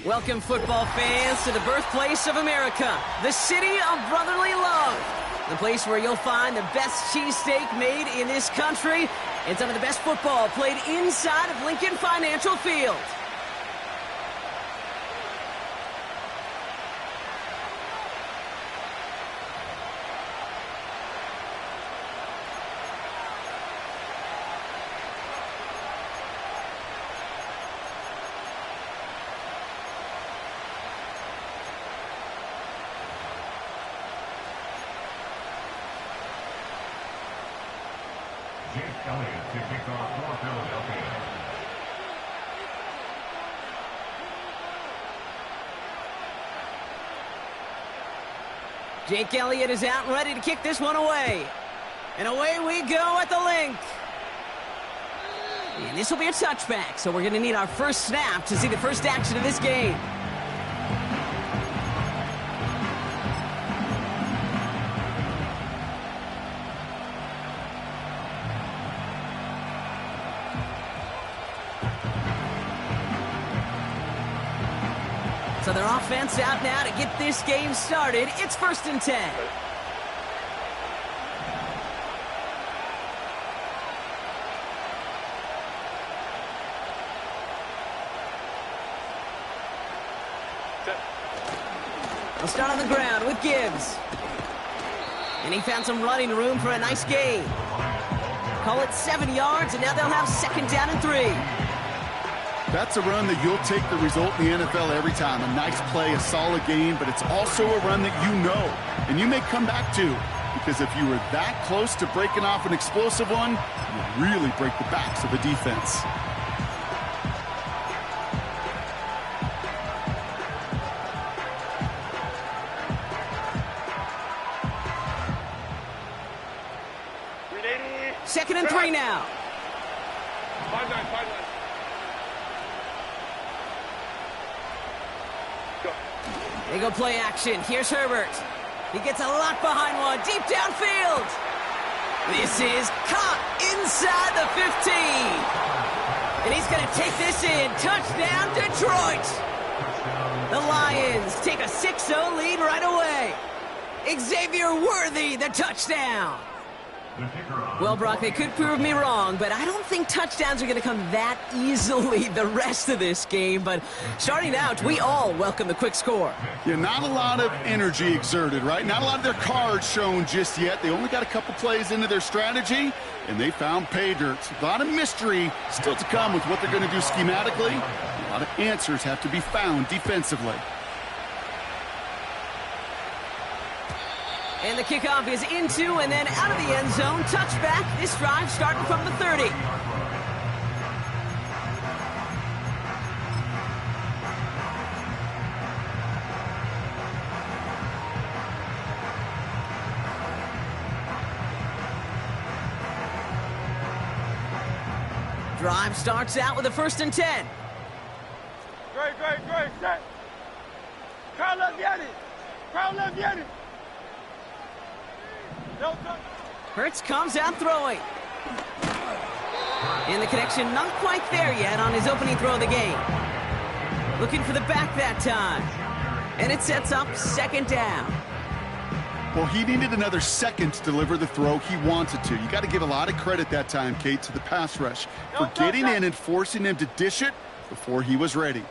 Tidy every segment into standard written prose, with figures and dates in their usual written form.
Welcome, football fans, to the birthplace of America, the city of brotherly love. The place where you'll find the best cheesesteak made in this country and some of the best football played inside of Lincoln Financial Field. Elliott to kick off for Philadelphia. Jake Elliott is out and ready to kick this one away. And away we go at the link. And this will be a touchback, so we're going to need our first snap to see the first action of this game. So their offense out now to get this game started. It's 1st and 10. They'll start on the ground with Gibbs. And he found some running room for a nice gain. Call it 7 yards, and now they'll have 2nd down and 3. That's a run that you'll take the result in the NFL every time. A nice play, a solid game, but it's also a run that you know and you may come back to, because if you were that close to breaking off an explosive one, you really break the backs of the defense. Second and 3 now. 5-9. They go play action. Here's Herbert. He gets a lot behind one. Deep downfield. This is caught inside the 15. And he's going to take this in. Touchdown, Detroit. The Lions take a 6-0 lead right away. Xavier Worthy, the touchdown. Well, Brock, they could prove me wrong, but I don't think touchdowns are going to come that easily the rest of this game. But starting out, we all welcome the quick score. Yeah, not a lot of energy exerted, right? Not a lot of their cards shown just yet. They only got a couple plays into their strategy, and they found pay dirt. A lot of mystery still to come with what they're going to do schematically. A lot of answers have to be found defensively. And the kickoff is into and then out of the end zone. Touchback. This drive starting from the 30. Drive starts out with a 1st and 10. Great. Set. Crowd left, get it. Hurts comes out throwing. And the connection not quite there yet on his opening throw of the game. Looking for the back that time. And it sets up 2nd down. Well, he needed another second to deliver the throw he wanted to. You got to give a lot of credit that time, Kate, to the pass rush for getting in and forcing him to dish it before he was ready.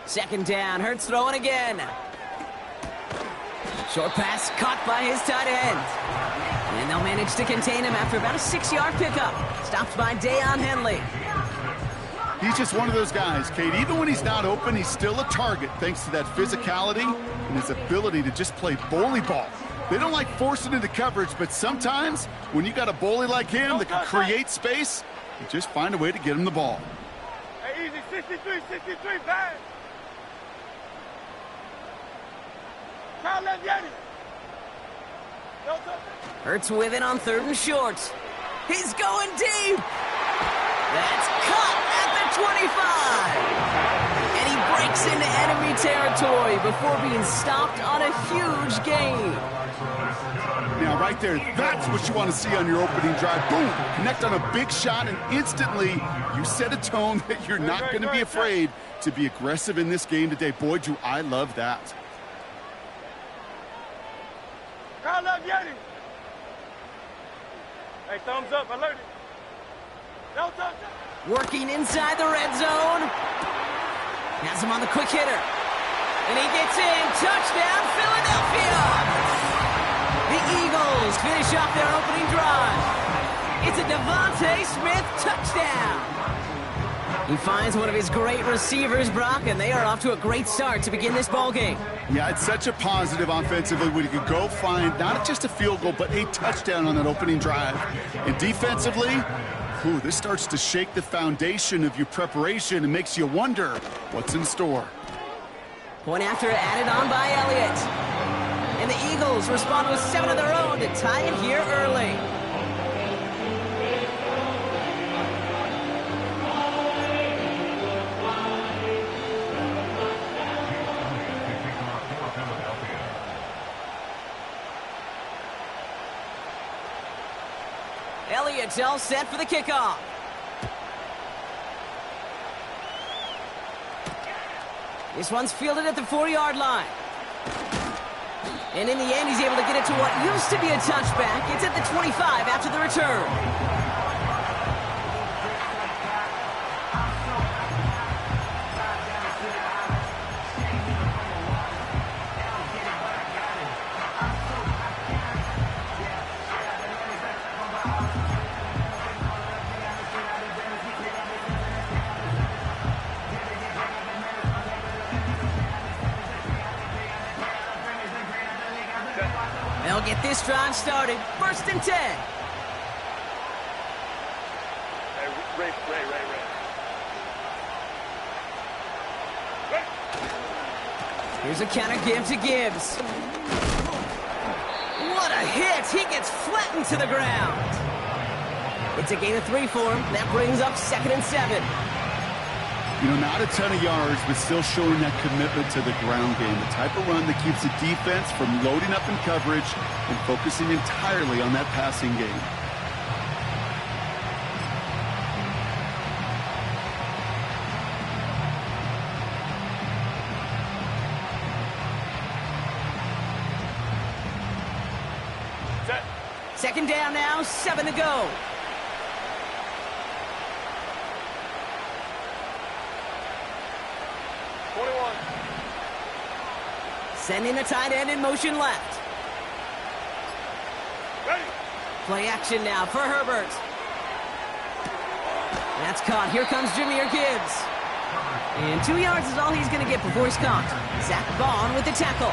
2nd down, Hurts throwing again. Short pass caught by his tight end. And they'll manage to contain him after about a 6-yard pickup. Stopped by Deion Henley. He's just one of those guys, Kate. Even when he's not open, he's still a target thanks to that physicality and his ability to just play bully ball. They don't like forcing into coverage, but sometimes when you got a bully like him that can create space, you just find a way to get him the ball. Hey, easy, 63, pass. Hurts with it on 3rd and short. He's going deep. That's caught at the 25. And he breaks into enemy territory before being stopped on a huge gain. Now, right there. That's what you want to see on your opening drive. Boom! Connect on a big shot, and instantly you set a tone that you're not going to be afraid to be aggressive in this game today. Boy, do I love that. Call up Yeti. Hey, thumbs up, alerted. No thumbs up. Working inside the red zone. Has him on the quick hitter. And he gets in. Touchdown, Philadelphia! The Eagles finish off their opening drive. It's a Devontae Smith touchdown. He finds one of his great receivers, Brock, and they are off to a great start to begin this ballgame. Yeah, it's such a positive offensively when you can go find not just a field goal, but a touchdown on that opening drive. And defensively, this starts to shake the foundation of your preparation and makes you wonder what's in store. Point after added on by Elliott. And the Eagles respond with 7 of their own to tie it here early. Elliott's all set for the kickoff. This one's fielded at the 4-yard line. And in the end, he's able to get it to what used to be a touchback. It's at the 25 after the return. They'll get this drive started. 1st and 10. Hey, Ray. Here's a counter give to Gibbs. What a hit! He gets flattened to the ground. It's a gain of 3 for him. That brings up 2nd and 7. You know, not a ton of yards, but still showing that commitment to the ground game. The type of run that keeps the defense from loading up in coverage and focusing entirely on that passing game. Set. 2nd down now, 7 to go. Sending the tight end in motion left. Ready. Play action now for Herbert. That's caught. Here comes Jahmyr Gibbs. And 2 yards is all he's going to get before he's caught. Zach Bond with the tackle.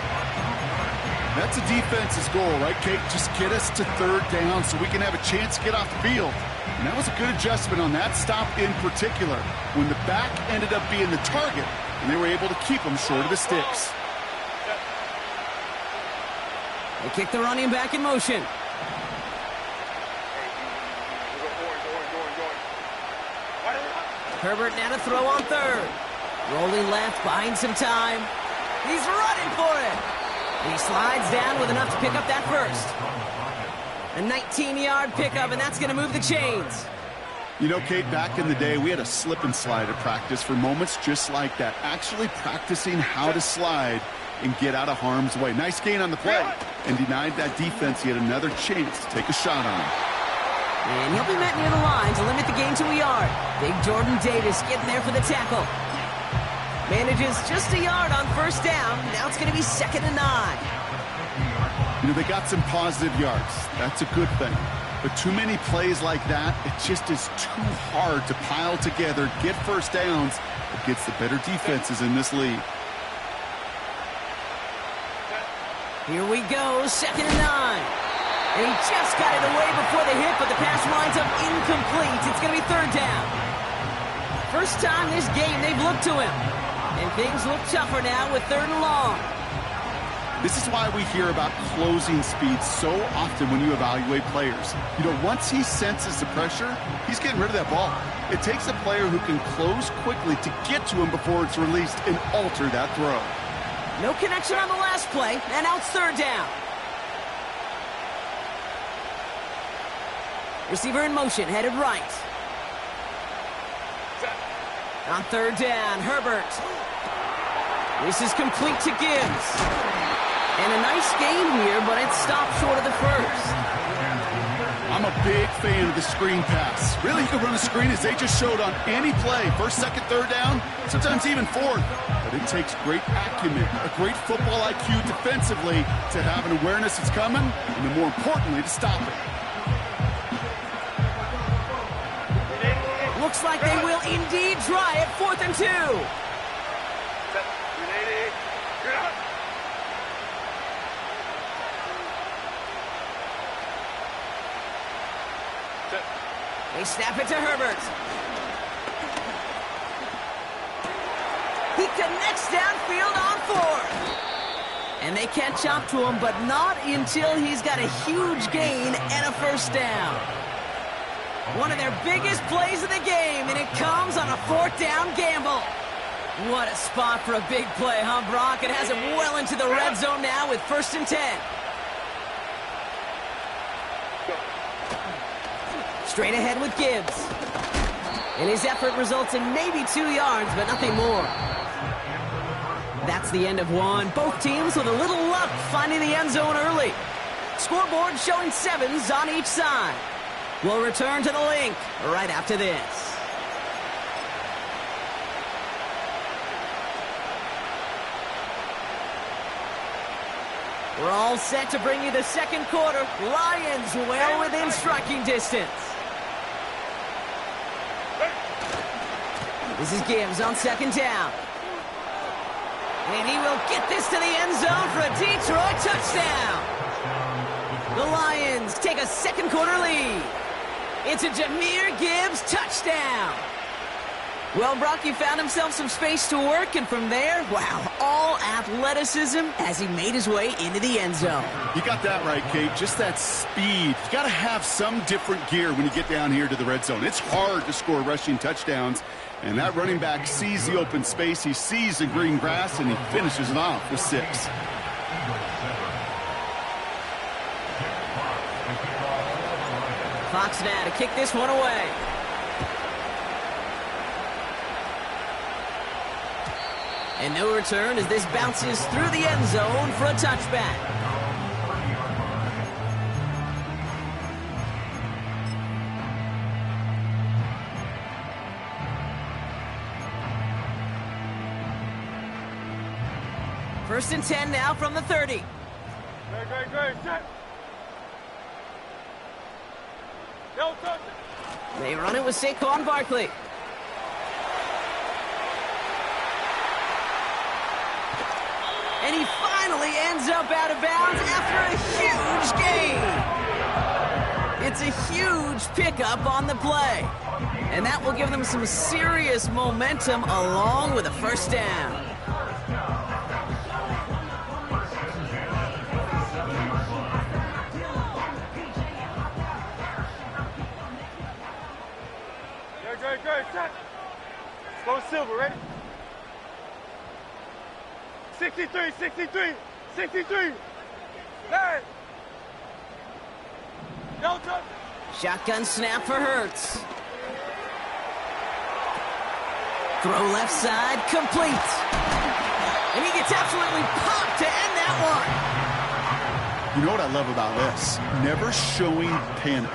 That's a defense's goal, right, Kate? Just get us to 3rd down so we can have a chance to get off the field. And that was a good adjustment on that stop in particular, when the back ended up being the target, and they were able to keep him short of the sticks. They kick the running back in motion. Herbert now to throw on 3rd. Rolling left, buying some time. He's running for it. He slides down with enough to pick up that 1st. A 19-yard pickup, and that's going to move the chains. You know, Kate, back in the day, we had a slip and slide at practice for moments just like that. Actually practicing how to slide and get out of harm's way. Nice gain on the play, and denied that defense yet another chance to take a shot on him. And he'll be met near the line to limit the gain to a yard. Big Jordan Davis getting there for the tackle. Manages just a yard on 1st down. Now it's going to be 2nd and 9. You know, they got some positive yards. That's a good thing. But too many plays like that, it just is too hard to pile together, get 1st downs against the better defenses in this league. Here we go, 2nd and 9. And he just got it away before the hit, but the pass winds up incomplete. It's going to be 3rd down. First time this game they've looked to him. And things look tougher now with 3rd and long. This is why we hear about closing speed so often when you evaluate players. You know, once he senses the pressure, he's getting rid of that ball. It takes a player who can close quickly to get to him before it's released and alter that throw. No connection on the last play, and now it's 3rd down. Receiver in motion, headed right. On third down, Herbert. This is complete to Gibbs. And a nice gain here, but it stopped short of the first. I'm a big fan of the screen pass. Really, you can run a screen as they just showed on any play. First, second, third down, sometimes even fourth. But it takes great acumen, a great football IQ defensively to have an awareness it's coming, and then more importantly, to stop it. Looks like they will indeed try it. 4th and 2. They snap it to Herbert. He connects downfield on 4th. And they can't chop to him, but not until he's got a huge gain and a first down. One of their biggest plays of the game, and it comes on a 4th down gamble. What a spot for a big play, huh, Brock? It has him well into the red zone now with 1st and 10. Straight ahead with Gibbs. And his effort results in maybe 2 yards, but nothing more. That's the end of one. Both teams with a little luck finding the end zone early. Scoreboard showing 7s on each side. We'll return to the link right after this. We're all set to bring you the second quarter. Lions well within striking distance. This is Gibbs on 2nd down. And he will get this to the end zone for a Detroit touchdown. The Lions take a second quarter lead. It's a Jahmyr Gibbs touchdown. Well, Brock, he found himself some space to work, and from there, wow, all athleticism as he made his way into the end zone. You got that right, Kate. Just that speed. You got to have some different gear when you get down here to the red zone. It's hard to score rushing touchdowns, and that running back sees the open space, he sees the green grass, and he finishes it off with 6. Fox now to kick this one away. And no return as this bounces through the end zone for a touchback. First and 10 now from the 30. Great. Set. No touch. They run it with Saquon Barkley. And he finally ends up out of bounds after a huge gain. It's a huge pickup on the play. And that will give them some serious momentum along with a first down. Great. Set. Go Silver, ready? 63. Hey! No touch. Shotgun snap for Hurts. Throw left side, complete. And he gets absolutely popped to end that one. You know what I love about this? Never showing panic.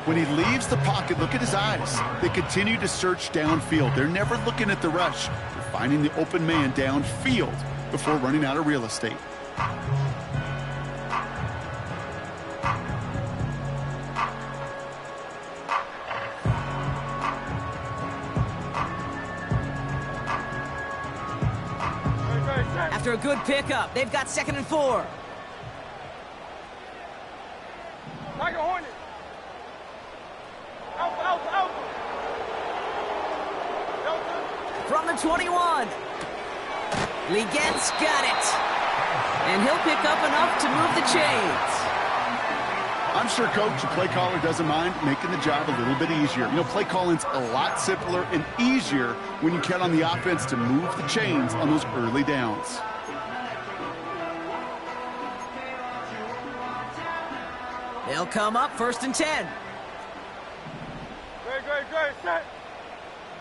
When he leaves the pocket, look at his eyes. They continue to search downfield. They're never looking at the rush. They're finding the open man downfield before running out of real estate. After a good pickup, they've got 2nd and 4. Like a Hornet. Out. From the 21. Liget's got it. And he'll pick up enough to move the chains. I'm sure coach, the play caller, doesn't mind making the job a little bit easier. You know, play calling's a lot simpler and easier when you count on the offense to move the chains on those early downs. They'll come up 1st and 10. Great, set.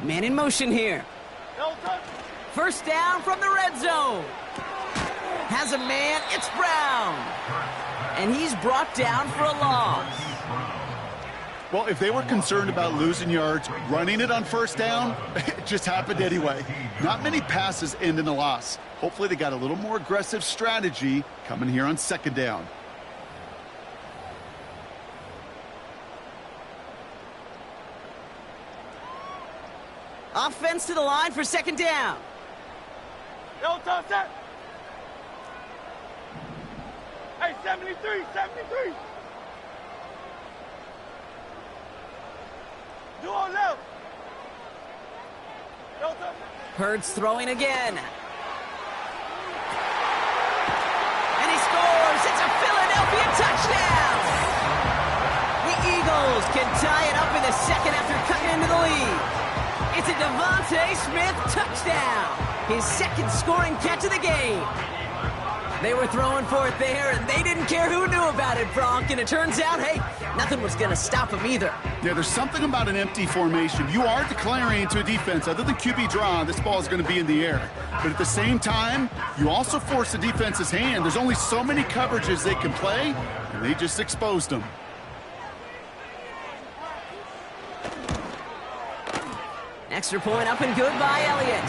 Man in motion here. No touch. First down from the red zone. Has a man, it's Brown. And he's brought down for a loss. Well, if they were concerned about losing yards, running it on first down, it just happened anyway. Not many passes end in a loss. Hopefully they got a little more aggressive strategy coming here on second down. Offense to the line for second down. No touch, set. Hey, 73. Do on left. No touch. Hurts throwing again. And he scores. It's a Philadelphia touchdown. The Eagles can tie it up in the second after cutting into the lead. It's a Devontae Smith touchdown. His second scoring catch of the game. They were throwing for it there, and they didn't care who knew about it, Bronk. And it turns out, hey, nothing was going to stop him either. Yeah, there's something about an empty formation. You are declaring to a defense, other than QB draw, this ball is going to be in the air. But at the same time, you also force the defense's hand. There's only so many coverages they can play, and they just exposed them. Extra point up and good by Elliott.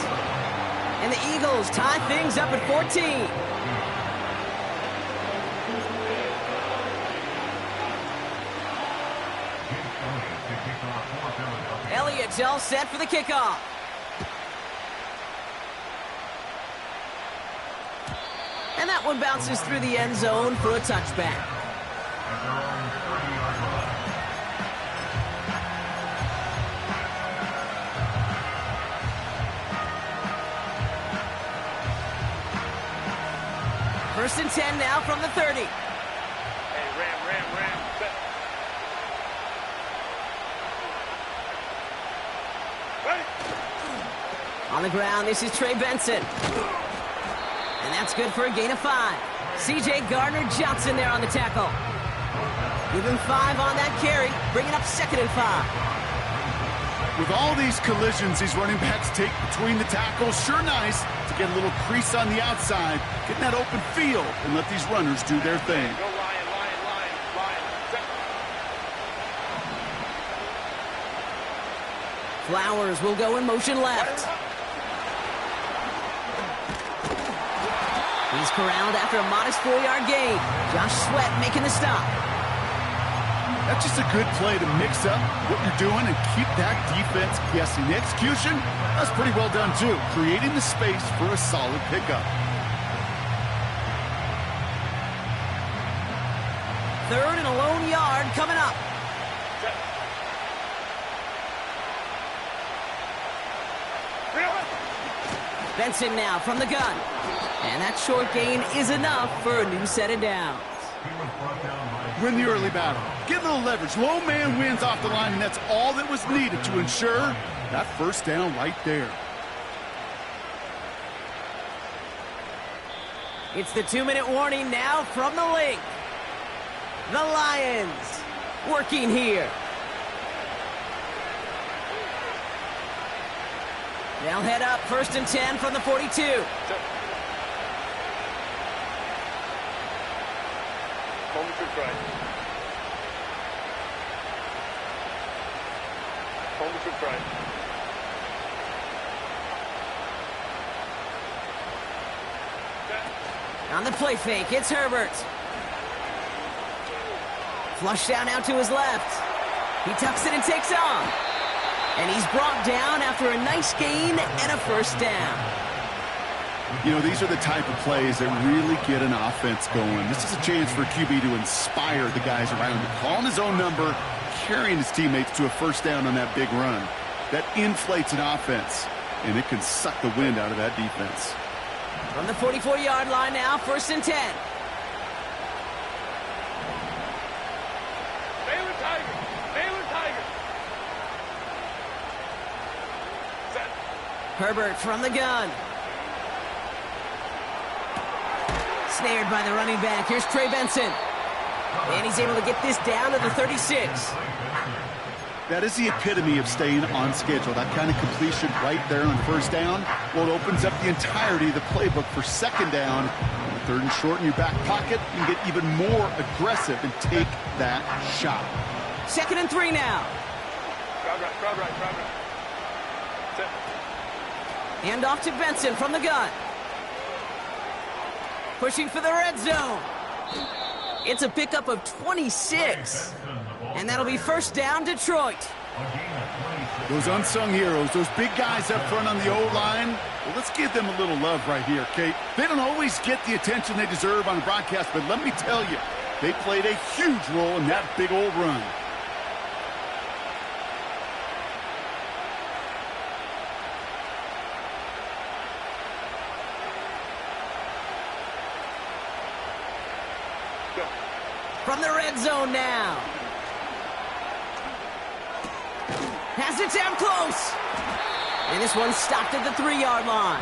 And the Eagles tie things up at 14. Elliott's all set for the kickoff. And that one bounces through the end zone for a touchback. First and 10 now from the 30. Hey, ram. Set. Ready. On the ground, this is Trey Benson. And that's good for a gain of 5. C.J. Gardner-Johnson there on the tackle. Give him 5 on that carry, bringing up second and 5. With all these collisions these running backs take between the tackles, sure nice to get a little crease on the outside, get in that open field, and let these runners do their thing. Go Lion. Set. Flowers will go in motion left. He's corralled after a modest 4-yard gain. Josh Sweat making the stop. That's just a good play to mix up what you're doing and keep that defense guessing. The execution, that's pretty well done too, creating the space for a solid pickup. Third and a lone yard coming up. Set. Benson now from the gun. And that short gain is enough for a new set of downs. Win the early battle. Get a little leverage. Low man wins off the line, and that's all that was needed to ensure that first down right there. It's the 2-minute warning now from the link. The Lions working here. They'll head up first and 10 from the 42. Set. Moment to try. Moment to try. On the play fake, it's Herbert. Flush down out to his left. He tucks it and takes off. And he's brought down after a nice gain and a first down. You know, these are the type of plays that really get an offense going. This is a chance for QB to inspire the guys around him. Calling his own number, carrying his teammates to a first down on that big run. That inflates an offense, and it can suck the wind out of that defense. From the 44-yard line now, first and 10. Baylor Tiger. Set. Herbert from the gun. Snared by the running back. Here's Trey Benson. And he's able to get this down to the 36. That is the epitome of staying on schedule. That kind of completion right there on first down, well, it opens up the entirety of the playbook for second down. Third and short in your back pocket, you can get even more aggressive and take that shot. 2nd and 3 now. Crowd right. Set. Hand off to Benson from the gun. Pushing for the red zone. It's a pickup of 26. And that'll be first down, Detroit. Those unsung heroes, those big guys up front on the O-line, well, let's give them a little love right here, Kate. They don't always get the attention they deserve on the broadcast, but let me tell you, they played a huge role in that big old run. From the red zone now. Has it down close. And this one's stopped at the 3-yard line.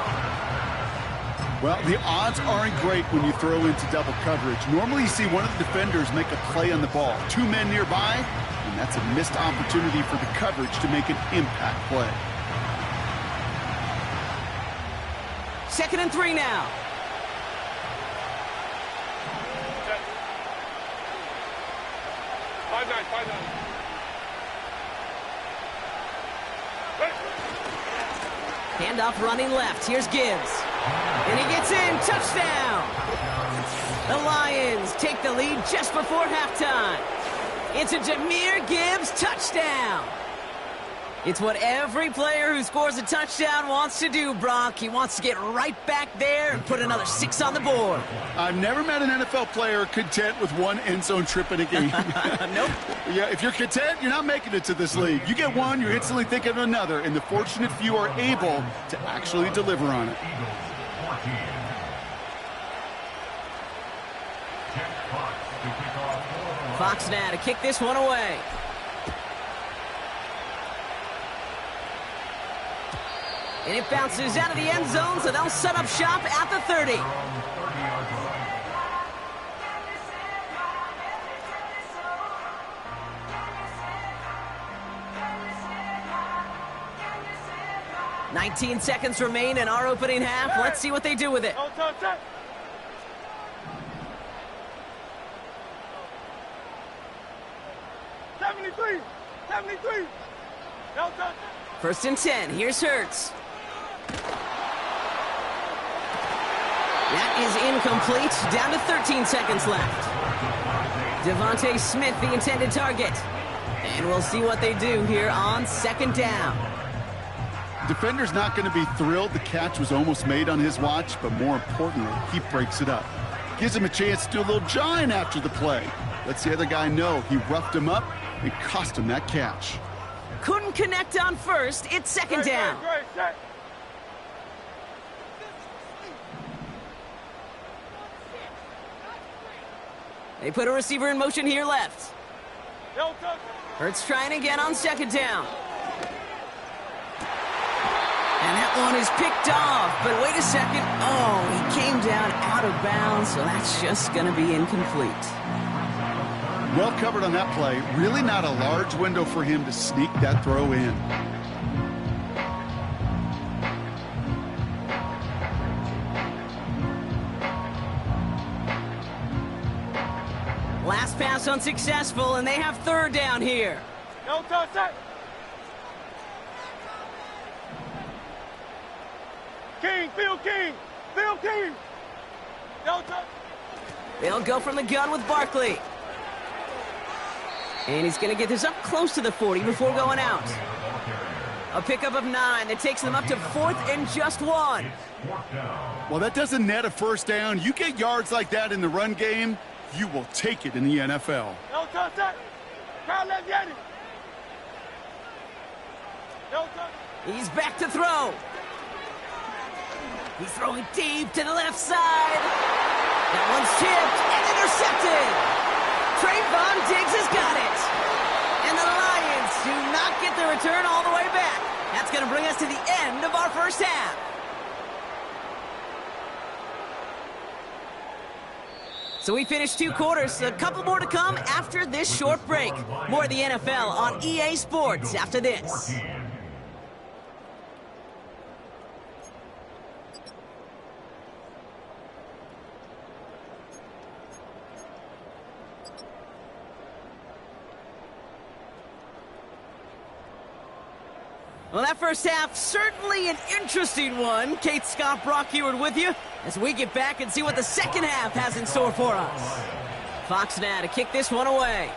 Well, the odds aren't great when you throw into double coverage. Normally you see one of the defenders make a play on the ball. 2 men nearby, and that's a missed opportunity for the coverage to make an impact play. 2nd and 3 now. Set. 5-9. Handoff running left. Here's Gibbs. And he gets in. Touchdown. The Lions take the lead just before halftime. It's a Jahmyr Gibbs touchdown. It's what every player who scores a touchdown wants to do, Brock. He wants to get right back there and put another 6 on the board. I've never met an NFL player content with one end zone trip in a game. Nope. Yeah, if you're content, you're not making it to this league. You get one, you're instantly thinking of another, and the fortunate few are able to actually deliver on it. Fox now to kick this one away. And it bounces out of the end zone, so they'll set up shop at the 30. "19 seconds remain in our opening half. Let's see what they do with it." Set. First and 10. Here's Hurts. That is incomplete. Down to 13 seconds left. Devontae Smith, the intended target. And we'll see what they do here on 2nd down. Defender's not going to be thrilled the catch was almost made on his watch, but more importantly, he breaks it up. Gives him a chance to do a little jawing after the play. Lets the other guy know he roughed him up and cost him that catch. Couldn't connect on first. It's 2nd down. Set. They put a receiver in motion here left. Hurts trying again on 2nd down. And that one is picked off. But wait a second. Oh, he came down out of bounds, so that's just going to be incomplete. Well covered on that play. Really not a large window for him to sneak that throw in. Last pass unsuccessful, and they have 3rd down here. Set. Field King. They'll go from the gun with Barkley. And he's going to get this up close to the 40 before going out. A pickup of 9 that takes them up to 4th and just 1. Well, that doesn't net a first down. You get yards like that in the run game, you will take it in the NFL. He's back to throw. He's throwing deep to the left side. That one's tipped and intercepted. Trayvon Diggs has got it. And the Lions do not get the return all the way back. That's going to bring us to the end of our first half. So we finished 2 quarters. A couple more to come after this short break. More of the NFL on EA Sports after this. Well, that first half, certainly an interesting one. Kate, Scott, Brock Heward with you as we get back and see what the second half has in store for us. Fox now to kick this one away.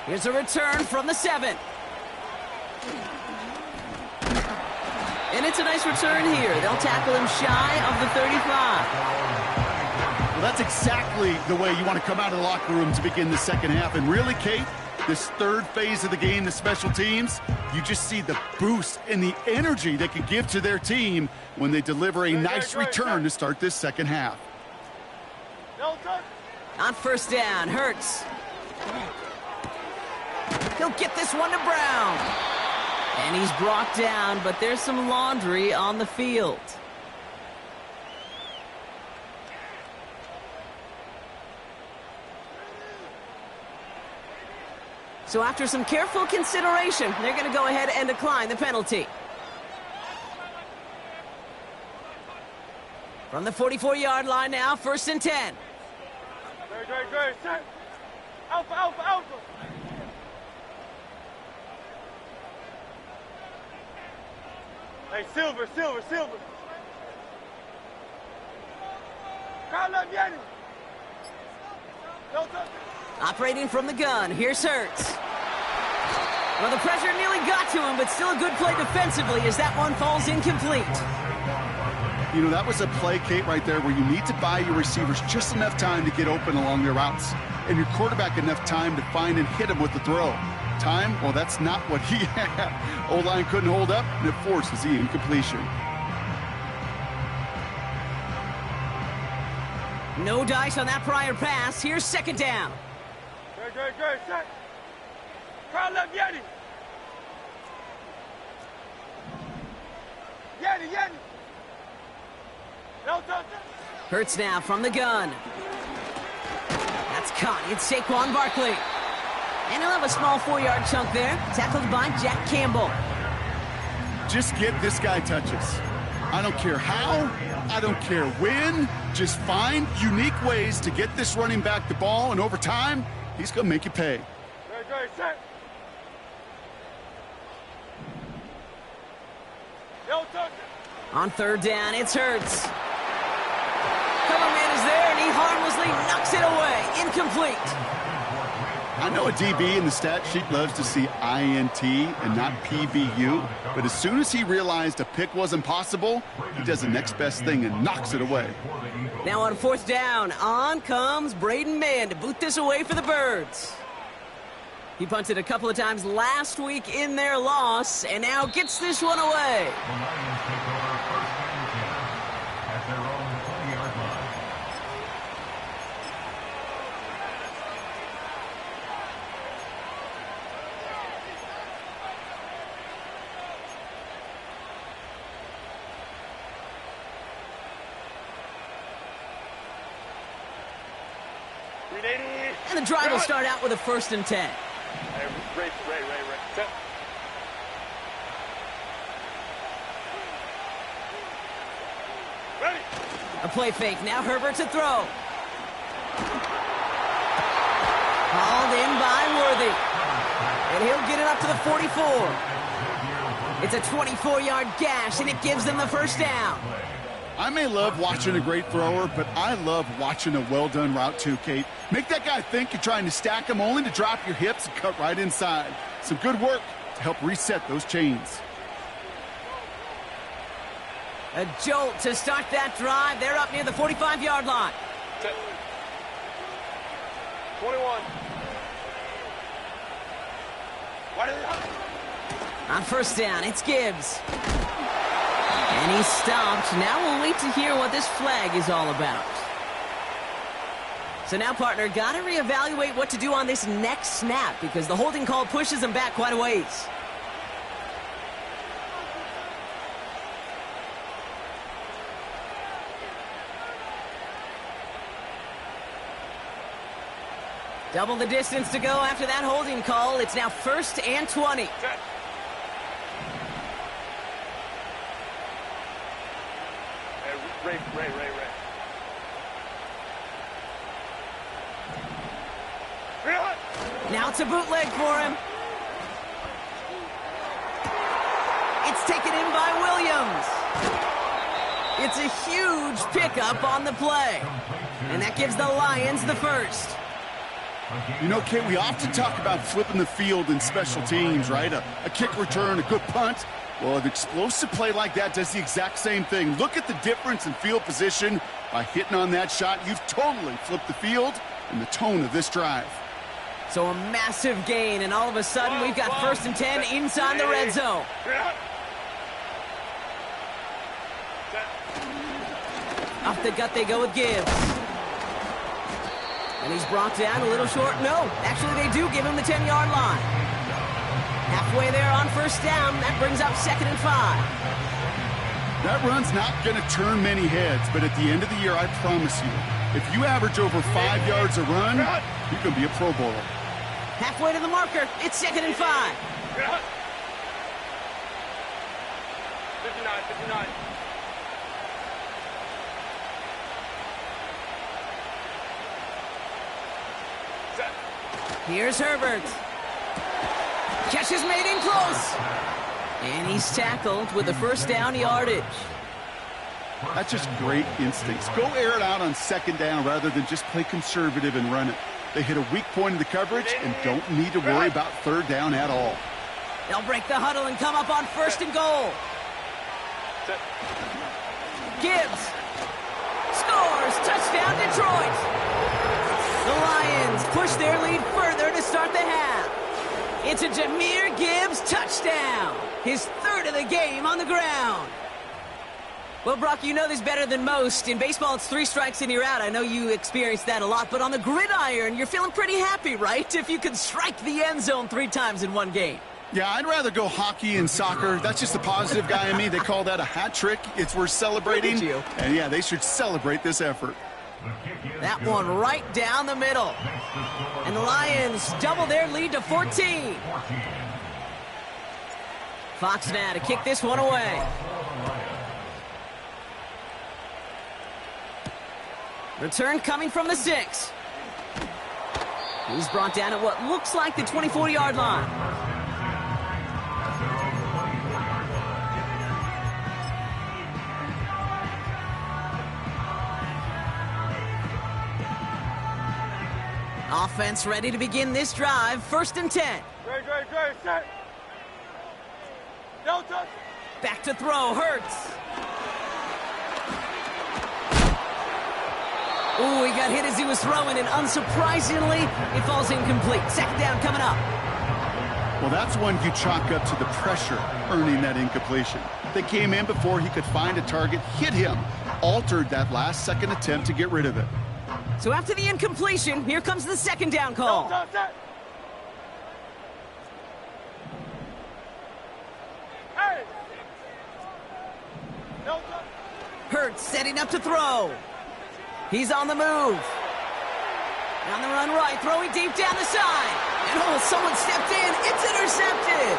Here's a return from the 7. And it's a nice return here. They'll tackle him shy of the 35. Well, that's exactly the way you want to come out of the locker room to begin the second half. And really, Kate, this third phase of the game, the special teams, you just see the boost and the energy they can give to their team when they deliver a nice return to start this second half. On first down, Hurts. He'll get this one to Brown. And he's brought down, but there's some laundry on the field. So after some careful consideration, they're going to go ahead and decline the penalty. From the 44-yard line now, 1st and 10. Great. Set. Alpha. Hey, Silver. Call up Yeti. Don't touch it. Operating from the gun, here's Hurts. Well, the pressure nearly got to him, but still a good play defensively as that one falls incomplete. You know, that was a play, Kate, right there where you need to buy your receivers just enough time to get open along their routes, and your quarterback enough time to find and hit him with the throw. Time? Well, that's not what he had. O-line couldn't hold up, and it forces the incompletion. No dice on that prior pass. Here's 2nd down. Great. Set. Call up Yeti. Yeti. Don't touch it. Hurts now from the gun. That's caught. It's Saquon Barkley. And he'll have a small 4-yard chunk there, tackled by Jack Campbell. Just get this guy touches. I don't care how, I don't care when, just find unique ways to get this running back the ball, and over time, he's going to make you pay. Great. Set. Don't touch it. On 3rd down, it's Hurts. Cover man is there, and he harmlessly knocks it away. Incomplete. I know a DB in the stat sheet loves to see INT and not PBU, but as soon as he realized a pick wasn't possible, he does the next best thing and knocks it away. Now on 4th down, on comes Braden Mann to boot this away for the Birds. He punted a couple of times last week in their loss, and now gets this one away. The Lions take over 1st and 10 at their own 20-yard line. And the drive will start out with a 1st and 10. Ray. Set. Ready. A play fake. Now Herbert to throw. Hauled in by Worthy. And he'll get it up to the 44. It's a 24-yard gash, and it gives them the 1st down. I may love watching a great thrower, but I love watching a well-done route too, Kate. Make that guy think you're trying to stack him only to drop your hips and cut right inside. Some good work to help reset those chains. A jolt to start that drive. They're up near the 45-yard line. 21. On 1st down, it's Gibbs. And he's stopped. Now we'll wait to hear what this flag is all about. So now, partner, got to reevaluate what to do on this next snap because the holding call pushes him back quite a ways. Double the distance to go after that holding call. It's now 1st and 20. Set. Hey, Ray. Now it's a bootleg for him. It's taken in by Williams. It's a huge pickup on the play. And that gives the Lions the first. You know, Kate, we often talk about flipping the field in special teams, right? A kick return, a good punt. Well, an explosive play like that does the exact same thing. Look at the difference in field position. By hitting on that shot, you've totally flipped the field and the tone of this drive. So a massive gain, and all of a sudden we've got 1st and 10 inside the red zone. Off the gut they go with Gibbs. And he's brought down a little short. No, actually they do give him the 10-yard line. Halfway there on 1st down. That brings up 2nd and 5. That run's not going to turn many heads, but at the end of the year, I promise you, if you average over 5 yards a run, you can be a Pro Bowler. Halfway to the marker. It's 2nd and 5. 59. Set. Here's Herbert. Catch is made in close. And he's tackled with the 1st down yardage. That's just great instincts. Go air it out on 2nd down rather than just play conservative and run it. They hit a weak point in the coverage and don't need to worry about 3rd down at all. They'll break the huddle and come up on 1st and goal. Set. Gibbs scores. Touchdown, Detroit. The Lions push their lead further to start the half. It's a Jahmyr Gibbs touchdown. His 3rd of the game on the ground. Well, Brock, you know this better than most. In baseball, it's 3 strikes and you're out. I know you experienced that a lot. But on the gridiron, you're feeling pretty happy, right? If you could strike the end zone 3 times in one game. Yeah, I'd rather go hockey and soccer. That's just the positive guy in me. They call that a hat trick. It's worth celebrating. And, yeah, they should celebrate this effort. That one right down the middle. And the Lions double their lead to 14. Fox now to kick this one away. Return coming from the 6. He's brought down at what looks like the 24-yard line. Offense ready to begin this drive. 1st and 10. Dre, set. No touch. Back to throw. Hurts. Ooh, he got hit as he was throwing, and unsurprisingly, it falls incomplete. 2nd down coming up. Well, that's one you chalk up to the pressure earning that incompletion. They came in before he could find a target, hit him, altered that last-second attempt to get rid of it. So after the incompletion, here comes the 2nd down call. No touch, set. Hey. No touch. Hurts setting up to throw. He's on the move. On the run right, throwing deep down the side. And oh, someone stepped in. It's intercepted.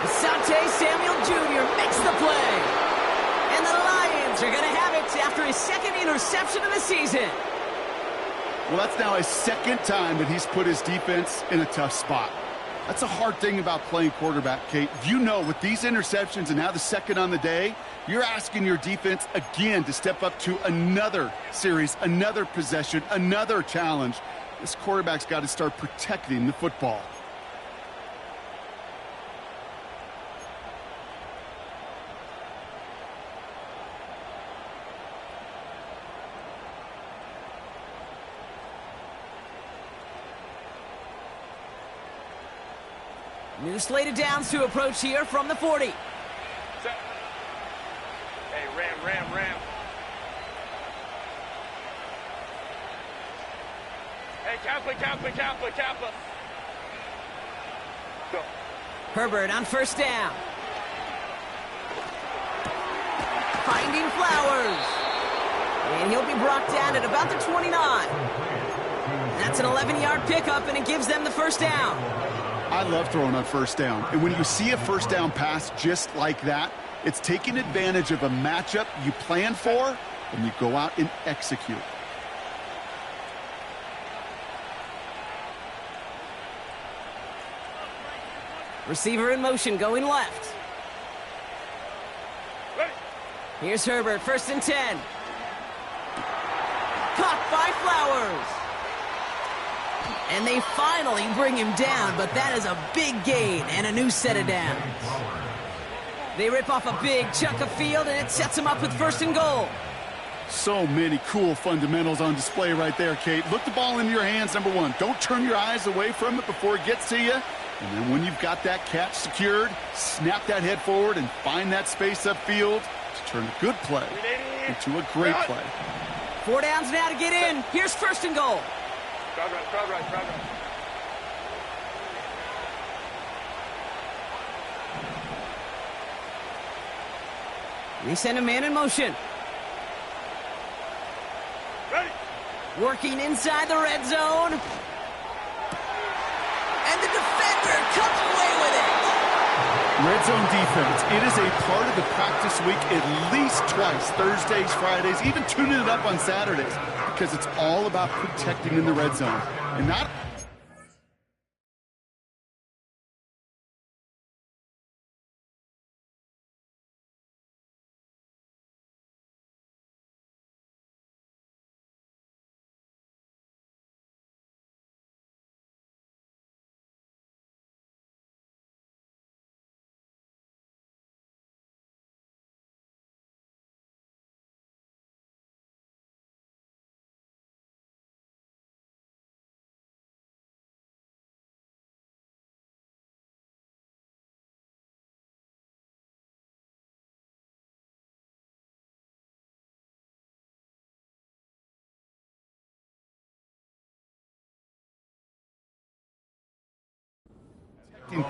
Asante Samuel Jr. makes the play. And the Lions are going to have it after his 2nd interception of the season. Well, that's now his 2nd time that he's put his defense in a tough spot. That's a hard thing about playing quarterback, Kate. You know, with these interceptions and now the 2nd on the day, you're asking your defense again to step up to another series, another possession, another challenge. This quarterback's got to start protecting the football. New slate of downs to approach here from the 40. Set. Hey, ram. Hey, Kappa. Go. Herbert on 1st down. Finding Flowers. And he'll be brought down at about the 29. That's It's an 11-yard pickup, and it gives them the first down. I love throwing on first down. And when you see a first down pass just like that, it's taking advantage of a matchup you plan for, and you go out and execute. Receiver in motion, going left. Ready. Here's Herbert, 1st and 10. Caught by Flowers. And they finally bring him down, but that is a big gain and a new set of downs. They rip off a big chunk of field, and it sets them up with 1st and goal. So many cool fundamentals on display right there, Kate. Look the ball into your hands, number one. Don't turn your eyes away from it before it gets to you. And then when you've got that catch secured, snap that head forward and find that space upfield to turn a good play into a great play. 4 downs now to get in. Here's 1st and goal. Crowd right, crowd right, crowd right. They send a man in motion. Ready. Working inside the red zone. And the defender comes away with it. Red zone defense, it is a part of the practice week at least twice, Thursdays, Fridays, even tuning it up on Saturdays, because it's all about protecting in the red zone. And not...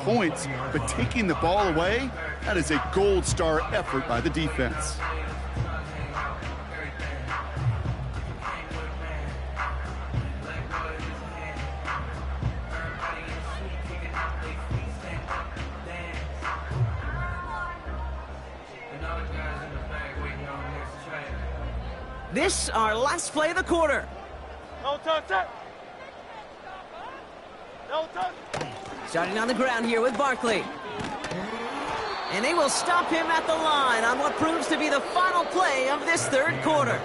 points, but taking the ball away, that is a gold star effort by the defense. This our last play of the quarter. No touch, touch. No touch. Starting on the ground here with Barkley. And they will stop him at the line on what proves to be the final play of this 3rd quarter.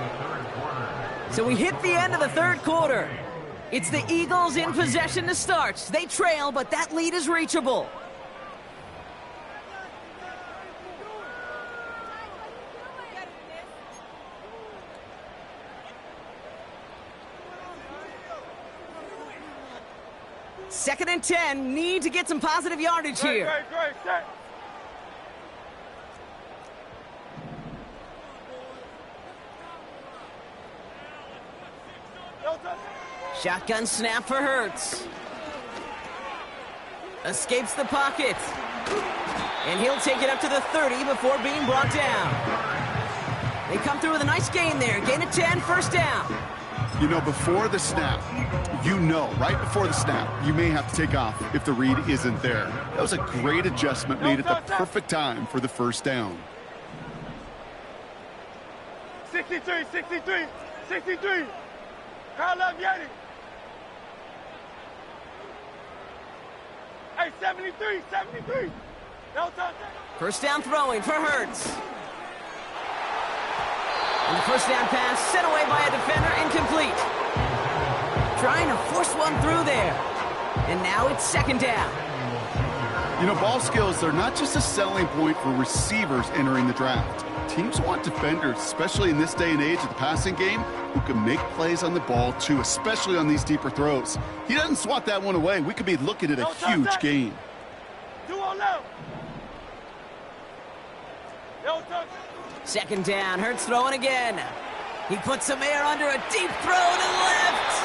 So we hit the end of the 3rd quarter. It's the Eagles in possession to start. They trail, but that lead is reachable. Second and 10, need to get some positive yardage here. Great, set. No touch. Shotgun snap for Hurts. Escapes the pocket. And he'll take it up to the 30 before being brought down. They come through with a nice gain there. Gain of 10, 1st down. You know, before the snap, right before the snap, you may have to take off if the read isn't there. That was a great adjustment made at the perfect time for the 1st down. 63, 63, 63. Crowd love Yeti. Hey, 73, 73. No touch. 1st down throwing for Hurts. And the 1st down pass sent away by a defender, incomplete. Trying to force one through there. And now it's 2nd down. You know, ball skills are not just a selling point for receivers entering the draft. Teams want defenders, especially in this day and age of the passing game, who can make plays on the ball too, especially on these deeper throws. He doesn't swat that one away. We could be looking at a huge gain. 2 on left. No touch. 2nd down, Hurts throwing again. He puts some air under a deep throw to the left.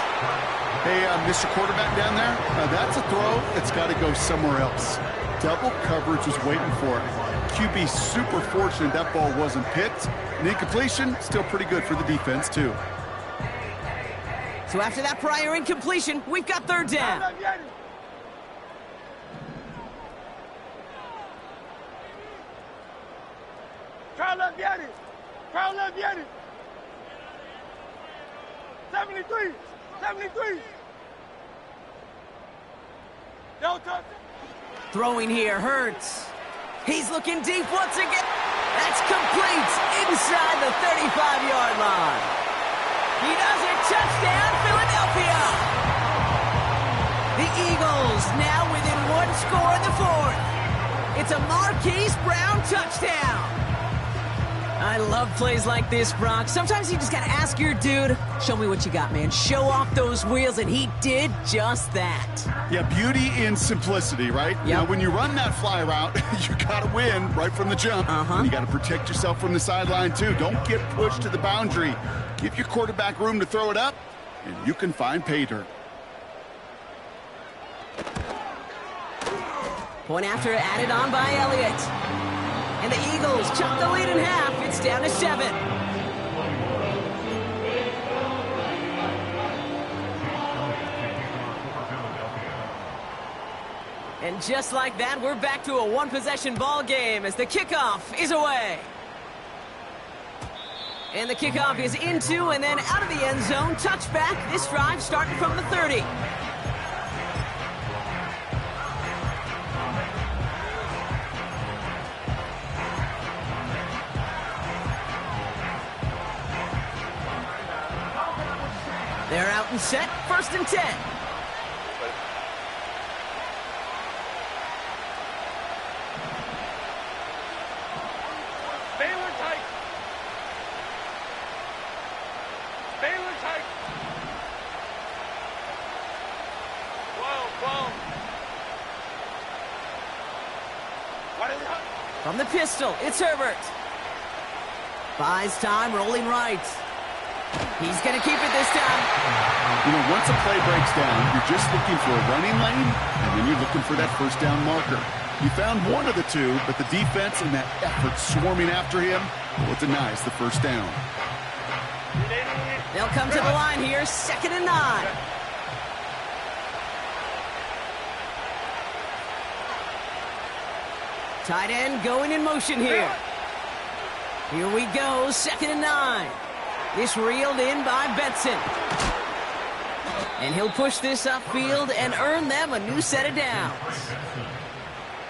Hey, Mr. Quarterback down there, that's a throw that's got to go somewhere else. Double coverage was waiting for it. QB super fortunate that ball wasn't picked. And incompletion, still pretty good for the defense, too. So after that prior incompletion, we've got third down. Carlos Vieri. Carlos Vieri. 73. 73. Delta. Throwing here hurts. He's looking deep once again. That's complete inside the 35-yard line. He does it. Touchdown, Philadelphia. The Eagles now within one score in the fourth. It's a Marquise Brown touchdown. I love plays like this, Brock. Sometimes you just got to ask your dude, show me what you got, man. Show off those wheels, and he did just that. Yeah, beauty in simplicity, right? Yep. Now, when you run that fly route, you got to win right from the jump. And you got to protect yourself from the sideline, too. Don't get pushed to the boundary. Give your quarterback room to throw it up, and you can find pay dirt. Point after added on by Elliott. And the Eagles chop the lead in half. It's down to 7. And just like that, we're back to a one-possession ball game as the kickoff is away. And the kickoff is into and then out of the end zone. Touchback. This drive starting from the 30. They're out and set. 1st and 10. Baylor tight. Baylor tight. 12. What is it? From the pistol, it's Herbert. Buys time, rolling right. He's going to keep it this time. You know, once a play breaks down, you're just looking for a running lane, and then you're looking for that first down marker. You found one of the two, but the defense and that effort swarming after him, well, it denies the first down. They'll come to the line here, 2nd and 9. Tight end going in motion here. Here we go, 2nd and 9. This reeled in by Benson. And he'll push this upfield and earn them a new set of downs.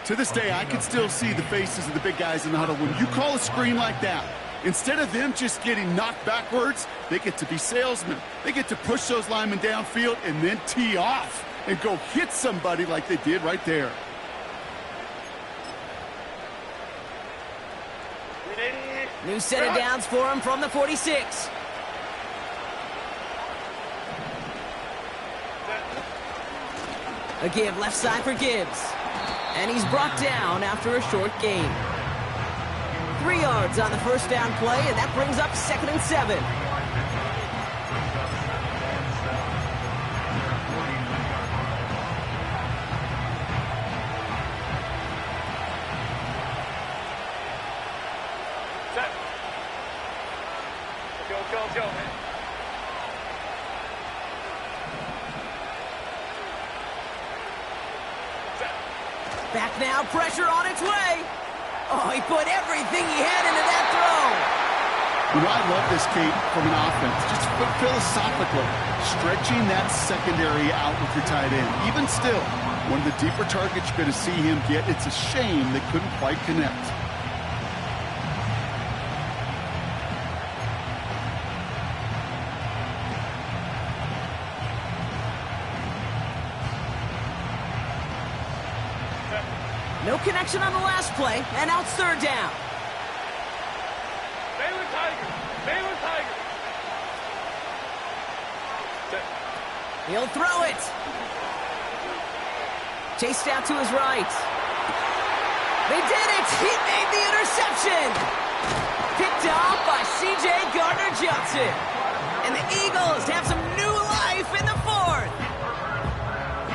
To this day, I can still see the faces of the big guys in the huddle. When you call a screen like that, instead of them just getting knocked backwards, they get to be salesmen. They get to push those linemen downfield and then tee off and go hit somebody like they did right there. New set of downs for him from the 46. A give left side for Gibbs. And he's brought down after a short gain. 3 yards on the first down play, and that brings up 2nd and 7. Go, man. Back now, pressure on its way. Oh, he put everything he had into that throw. You know, I love this, Kate, from an offense. Just philosophically, stretching that secondary out with your tight end. Even still, one of the deeper targets you're going to see him get. It's a shame they couldn't quite connect. No connection on the last play, and now it's 3rd down. Baylor Tigers. Baylor Tigers. He'll throw it. Chased out to his right. They did it. He made the interception. Picked off by C.J. Gardner-Johnson. And the Eagles have some new life in the 4th.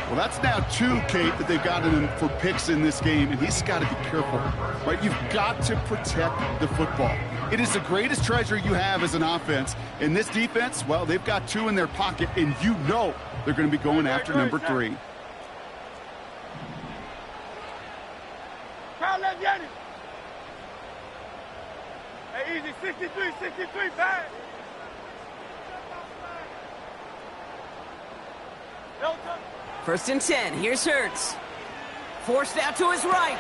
Well, That's now 2, Kate, that they've gotten him for picks in this game, and he's got to be careful, right? You've got to protect the football. It is the greatest treasure you have as an offense. In this defense, well, they've got 2 in their pocket, and you know they're going to be going after number 3. Crowd left Yanni. Hey, easy, 63, bang. First and 10, here's Hurts. Forced out to his right.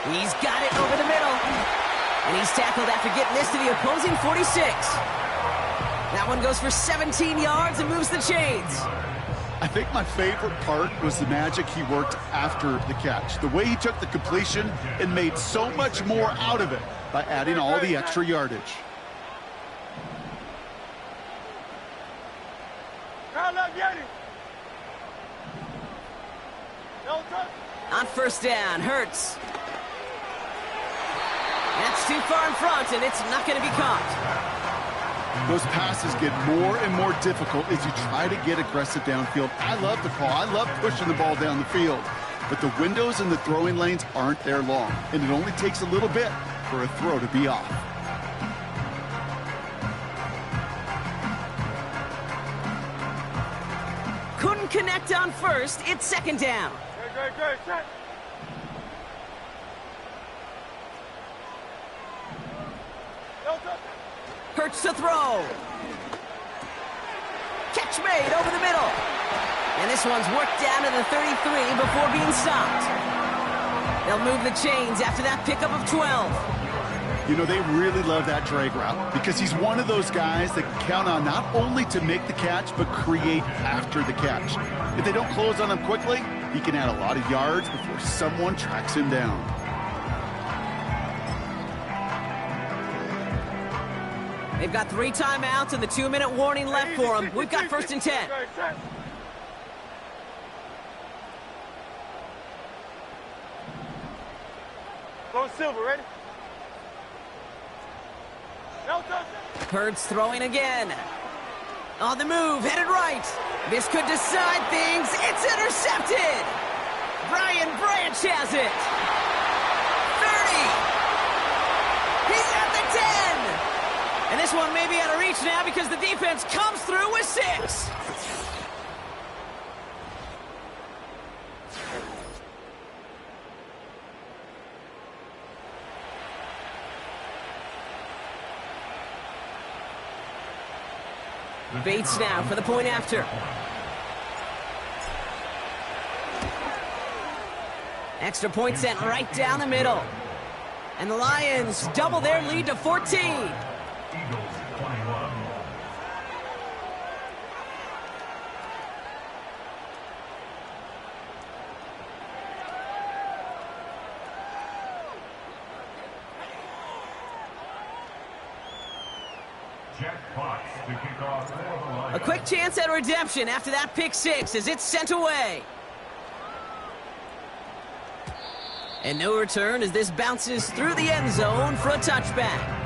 He's got it over the middle. And he's tackled after getting this to the opposing 46. That one goes for 17 yards and moves the chains. I think my favorite part was the magic he worked after the catch. The way he took the completion and made so much more out of it by adding all the extra yardage. On first down, Hurts. That's too far in front, and it's not going to be caught. Those passes get more and more difficult as you try to get aggressive downfield. I love the call. I love pushing the ball down the field. But the windows in the throwing lanes aren't there long, and it only takes a little bit for a throw to be off. Couldn't connect on first. It's second down. Good, set. Hurts to throw. Catch made over the middle. And this one's worked down to the 33 before being stopped. They'll move the chains after that pickup of 12. You know, they really love that drag route because he's one of those guys that can count on not only to make the catch, but create after the catch. If they don't close on him quickly, he can add a lot of yards before someone tracks him down. They've got 3 timeouts and the 2-minute warning left for them. We've got first and 10. Go Silver, ready? Hurts throwing again. On the move, headed right. This could decide things. It's intercepted. Brian Branch has it. 30. He's at the 10. And this one may be out of reach now because the defense comes through with 6. Bates now for the point after. Extra point sent right down the middle. And the Lions double their lead to 14. Eagles 21. A quick chance at redemption after that pick 6 as it's sent away. And no return as this bounces through the end zone for a touchback.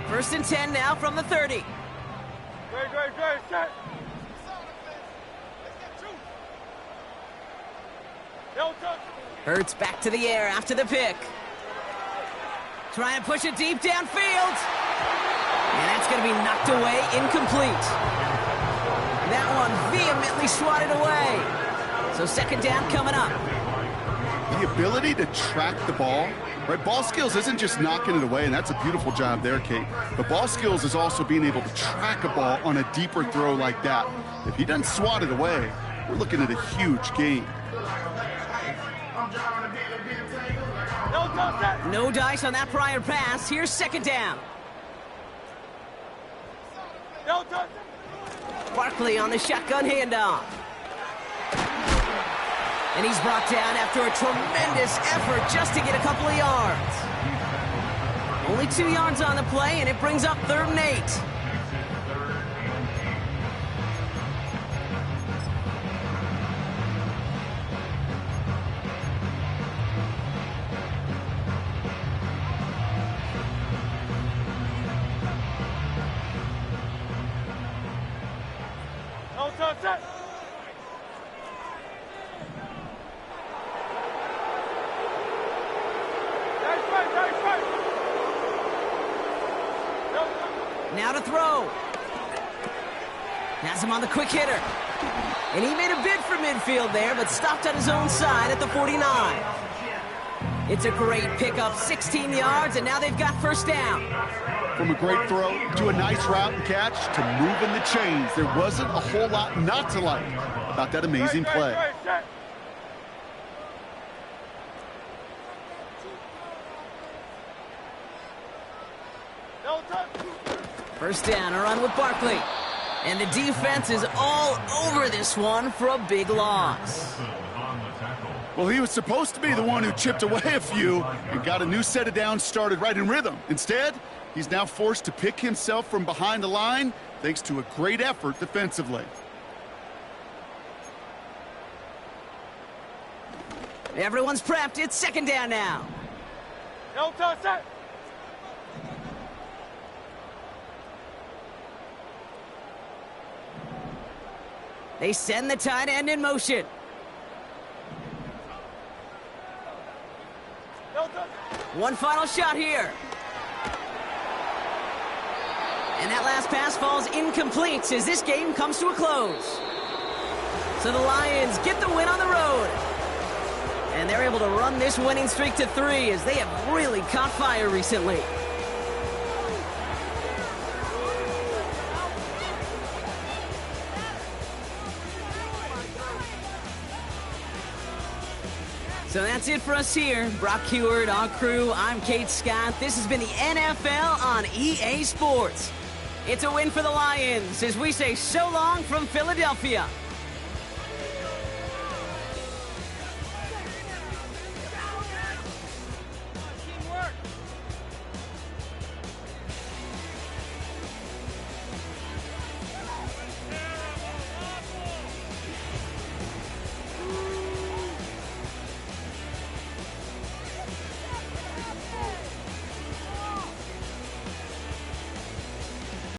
First and 10 now from the 30. Great, set. Hurts back to the air after the pick. Try and push it deep downfield. And that's going to be knocked away, incomplete. That one vehemently swatted away. So second down coming up. The ability to track the ball, right? Ball skills isn't just knocking it away, and that's a beautiful job there, Kate. But ball skills is also being able to track a ball on a deeper throw like that. If he doesn't swat it away, we're looking at a huge gain. No dice on that prior pass. Here's second down. Barkley on the shotgun handoff. And he's brought down after a tremendous effort just to get a couple of yards. Only 2 yards on the play, and it brings up 3rd and 8. now to throw. Has him on the quick hitter. And he made a bid for midfield there, but stopped on his own side at the 49. It's a great pickup, 16 yards, and now they've got first down. From a great throw to a nice route and catch to moving the chains, there wasn't a whole lot not to like about that amazing play. First down, a run with Barkley. And the defense is all over this one for a big loss. Well, he was supposed to be the one who chipped away a few and got a new set of downs started right in rhythm. Instead, he's now forced to pick himself from behind the line thanks to a great effort defensively. Everyone's prepped. It's second down now. No touch that. They send the tight end in motion. No touch. One final shot here. And that last pass falls incomplete as this game comes to a close. So the Lions get the win on the road. And they're able to run this winning streak to 3 as they have really caught fire recently. So that's it for us here. Brock Heward, our crew, I'm Kate Scott. This has been the NFL on EA Sports. It's a win for the Lions as we say so long from Philadelphia.